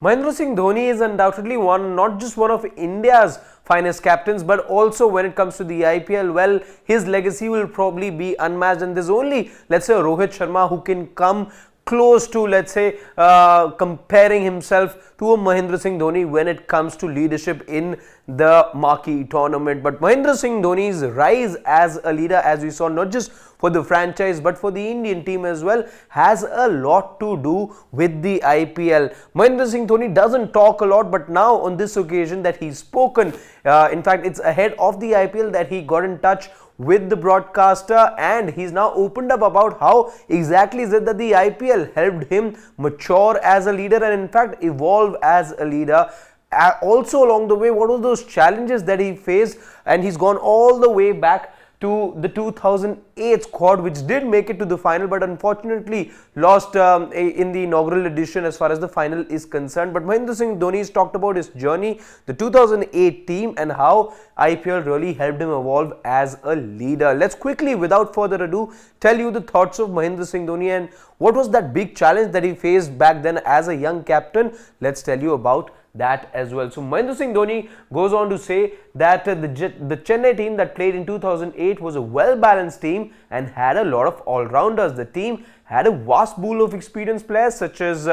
Mahendra Singh Dhoni is undoubtedly not just one of India's finest captains, but also when it comes to the IPL, well, his legacy will probably be unmatched. And there's only, let's say, Rohit Sharma who can come close to, let's say, comparing himself to a Mahendra Singh Dhoni when it comes to leadership in the marquee tournament. But Mahendra Singh Dhoni's rise as a leader, as we saw, not just for the franchise but for the Indian team as well, has a lot to do with the IPL. Mahendra Singh Dhoni doesn't talk a lot, but now on this occasion that he's spoken, in fact it's ahead of the IPL that he got in touch with the broadcaster, and he's now opened up about how exactly is it that the IPL helped him mature as a leader and in fact evolve as a leader. Also along the way, what were those challenges that he faced, and he's gone all the way back to the 2008 squad, which did make it to the final but unfortunately lost in the inaugural edition as far as the final is concerned. But Mahendra Singh Dhoni has talked about his journey, the 2008 team, and how IPL really helped him evolve as a leader. Let's quickly, without further ado, tell you the thoughts of Mahendra Singh Dhoni and what was that big challenge that he faced back then as a young captain. Let's tell you about that as well. So Mahendra Singh Dhoni goes on to say that the Chennai team that played in 2008 was a well-balanced team and had a lot of all-rounders. The team had a vast pool of experienced players such as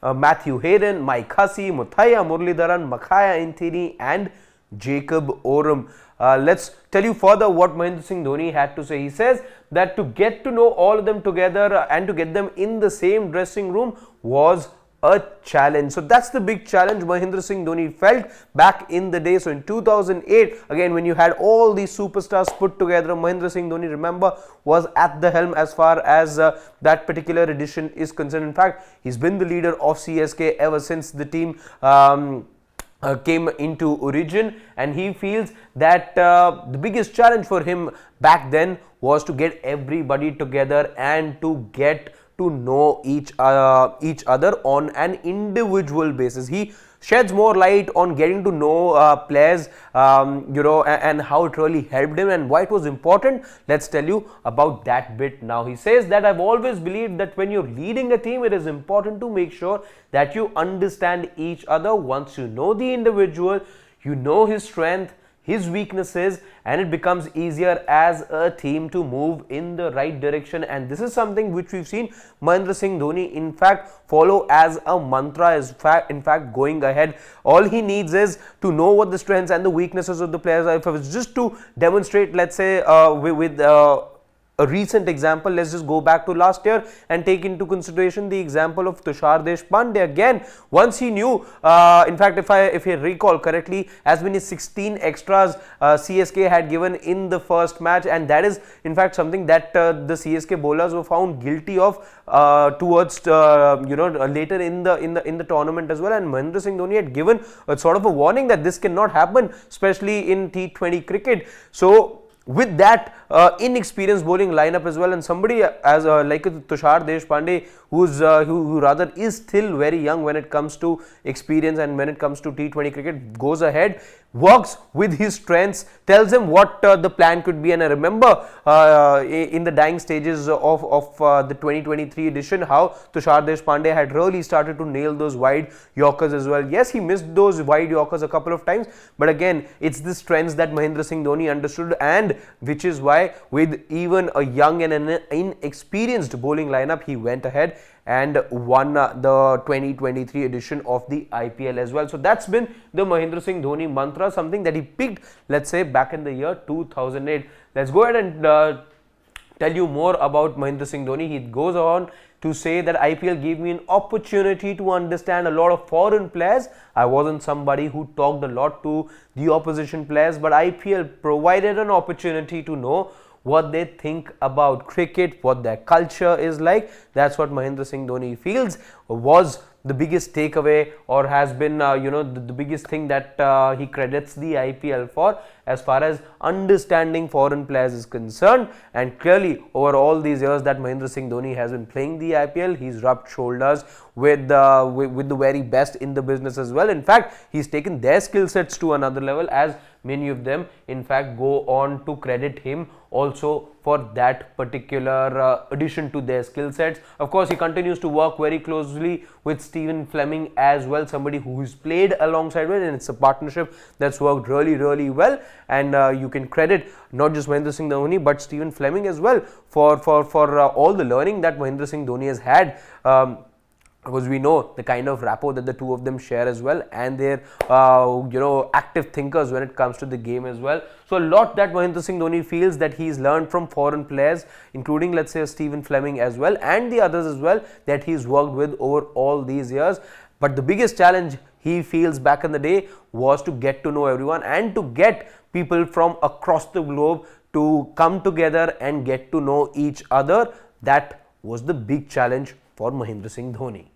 Matthew Hayden, Mike Hussey, Muthaiya Muralidharan, Makhaya Intini and Jacob Oram. Let's tell you further what Mahendra Singh Dhoni had to say. He says that to get to know all of them together and to get them in the same dressing room was a challenge. So that's the big challenge Mahendra Singh Dhoni felt back in the day. So in 2008, again, when you had all these superstars put together, Mahendra Singh Dhoni, remember, was at the helm as far as that particular edition is concerned. In fact, he's been the leader of CSK ever since the team came into origin, and he feels that the biggest challenge for him back then was to get everybody together and to get to know each other on an individual basis. He sheds more light on getting to know players, and how it really helped him and why it was important. Let's tell you about that bit now. He says that I've always believed that when you're leading a team, it is important to make sure that you understand each other. Once you know the individual, you know his strength, his weaknesses, and it becomes easier as a team to move in the right direction. And this is something which we've seen Mahendra Singh Dhoni in fact follow as a mantra. In fact going ahead, all he needs is to know what the strengths and the weaknesses of the players are. If it was just to demonstrate, let's say with a recent example, let's just go back to last year and take into consideration the example of Tushar Deshpande. Again, once he knew, in fact, if I recall correctly, as many 16 extras CSK had given in the first match, and that is in fact something that the CSK bowlers were found guilty of towards later in the tournament as well. And Mahendra Singh Dhoni had given a sort of a warning that this cannot happen, especially in T20 cricket. So with that inexperienced bowling lineup as well, and somebody as like Tushar Deshpande, who rather is still very young when it comes to experience and when it comes to T20 cricket, goes ahead, works with his strengths, tells him what the plan could be. And I remember in the dying stages of the 2023 edition, how Tushar Deshpande had really started to nail those wide Yorkers as well. Yes, he missed those wide Yorkers a couple of times, but again, it's the strengths that Mahendra Singh Dhoni understood, and which is why with even a young and an inexperienced bowling lineup, he went ahead and won the 2023 edition of the IPL as well. So that's been the Mahendra Singh Dhoni mantra, something that he picked, let's say, back in the year 2008. Let's go ahead and tell you more about Mahendra Singh Dhoni. He goes on to say that IPL gave me an opportunity to understand a lot of foreign players. I wasn't somebody who talked a lot to the opposition players, but IPL provided an opportunity to know what they think about cricket, what their culture is like. That's what Mahendra Singh Dhoni feels was the biggest takeaway, or has been the biggest thing that he credits the IPL for as far as understanding foreign players is concerned. And clearly over all these years that Mahendra Singh Dhoni has been playing the IPL, he's rubbed shoulders with the very best in the business as well. In fact, he's taken their skill sets to another level, as many of them in fact go on to credit him also for that particular addition to their skill sets. Of course, he continues to work very closely with Stephen Fleming as well, somebody who's played alongside with, and it's a partnership that's worked really well. And you can credit not just Mahendra Singh Dhoni but Stephen Fleming as well for all the learning that Mahendra Singh Dhoni has had. Because we know the kind of rapport that the two of them share as well, and they're active thinkers when it comes to the game as well. So a lot that Mahendra Singh Dhoni feels that he's learned from foreign players, including let's say Stephen Fleming as well, and the others as well that he's worked with over all these years. But the biggest challenge he feels back in the day was to get to know everyone and to get people from across the globe to come together and get to know each other. That was the big challenge for Mahendra Singh Dhoni.